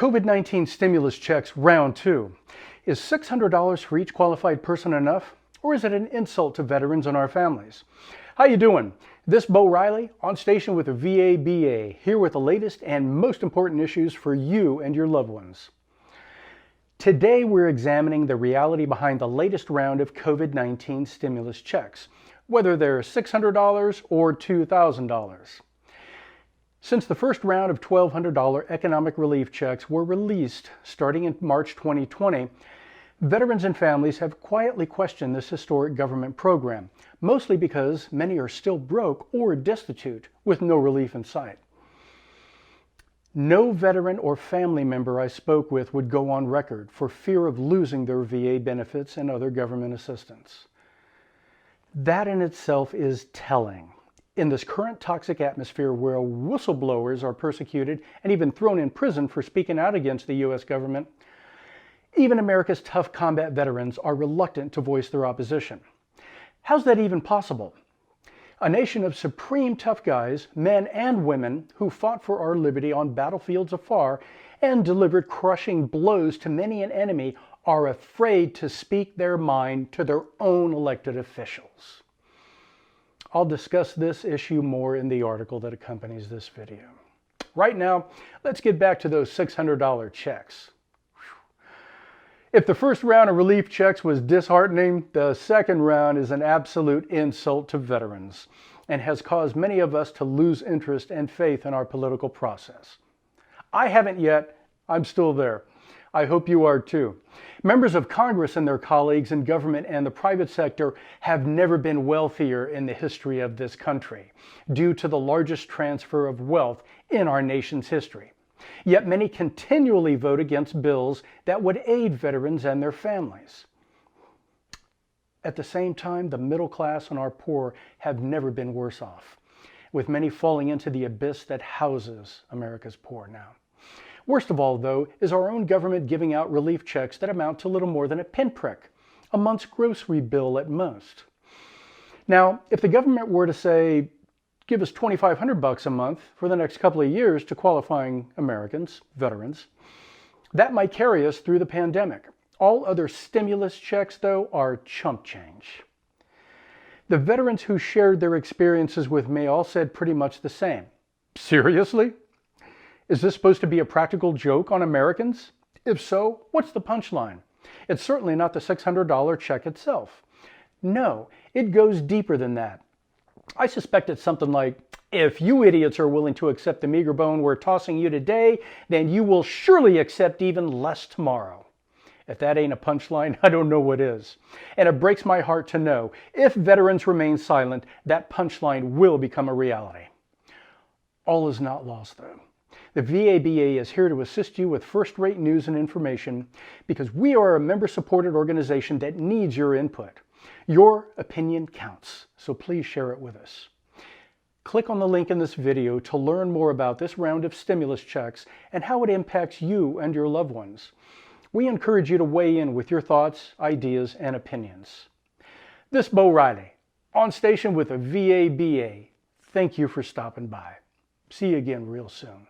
COVID-19 stimulus checks round 2. Is $600 for each qualified person enough? Or is it an insult to veterans and our families? How you doing? This Bo Riley, on station with the VABA, here with the latest and most important issues for you and your loved ones. Today we're examining the reality behind the latest round of COVID-19 stimulus checks, whether they're $600 or $2,000. Since the first round of $1,200 economic relief checks were released starting in March 2020, veterans and families have quietly questioned this historic government program, mostly because many are still broke or destitute with no relief in sight. No veteran or family member I spoke with would go on record for fear of losing their VA benefits and other government assistance. That in itself is telling. In this current toxic atmosphere where whistleblowers are persecuted and even thrown in prison for speaking out against the U.S. government, even America's tough combat veterans are reluctant to voice their opposition. How's that even possible? A nation of supreme tough guys, men and women, who fought for our liberty on battlefields afar and delivered crushing blows to many an enemy, are afraid to speak their mind to their own elected officials. I'll discuss this issue more in the article that accompanies this video. Right now, let's get back to those $600 checks. If the first round of relief checks was disheartening, the second round is an absolute insult to veterans and has caused many of us to lose interest and faith in our political process. I haven't yet. I'm still there. I hope you are too. Members of Congress and their colleagues in government and the private sector have never been wealthier in the history of this country, due to the largest transfer of wealth in our nation's history. Yet many continually vote against bills that would aid veterans and their families. At the same time, the middle class and our poor have never been worse off, with many falling into the abyss that houses America's poor now. Worst of all, though, is our own government giving out relief checks that amount to little more than a pinprick, a month's grocery bill at most. Now, if the government were to say, give us $2,500 a month for the next couple of years to qualifying Americans, veterans, that might carry us through the pandemic. All other stimulus checks, though, are chump change. The veterans who shared their experiences with me all said pretty much the same. Seriously? Is this supposed to be a practical joke on Americans? If so, what's the punchline? It's certainly not the $600 check itself. No, it goes deeper than that. I suspect it's something like, if you idiots are willing to accept the meager bone we're tossing you today, then you will surely accept even less tomorrow. If that ain't a punchline, I don't know what is. And it breaks my heart to know, if veterans remain silent, that punchline will become a reality. All is not lost, though. The VABA is here to assist you with first-rate news and information because we are a member-supported organization that needs your input. Your opinion counts, so please share it with us. Click on the link in this video to learn more about this round of stimulus checks and how it impacts you and your loved ones. We encourage you to weigh in with your thoughts, ideas, and opinions. This Bo Riley, on station with the VABA. Thank you for stopping by. See you again real soon.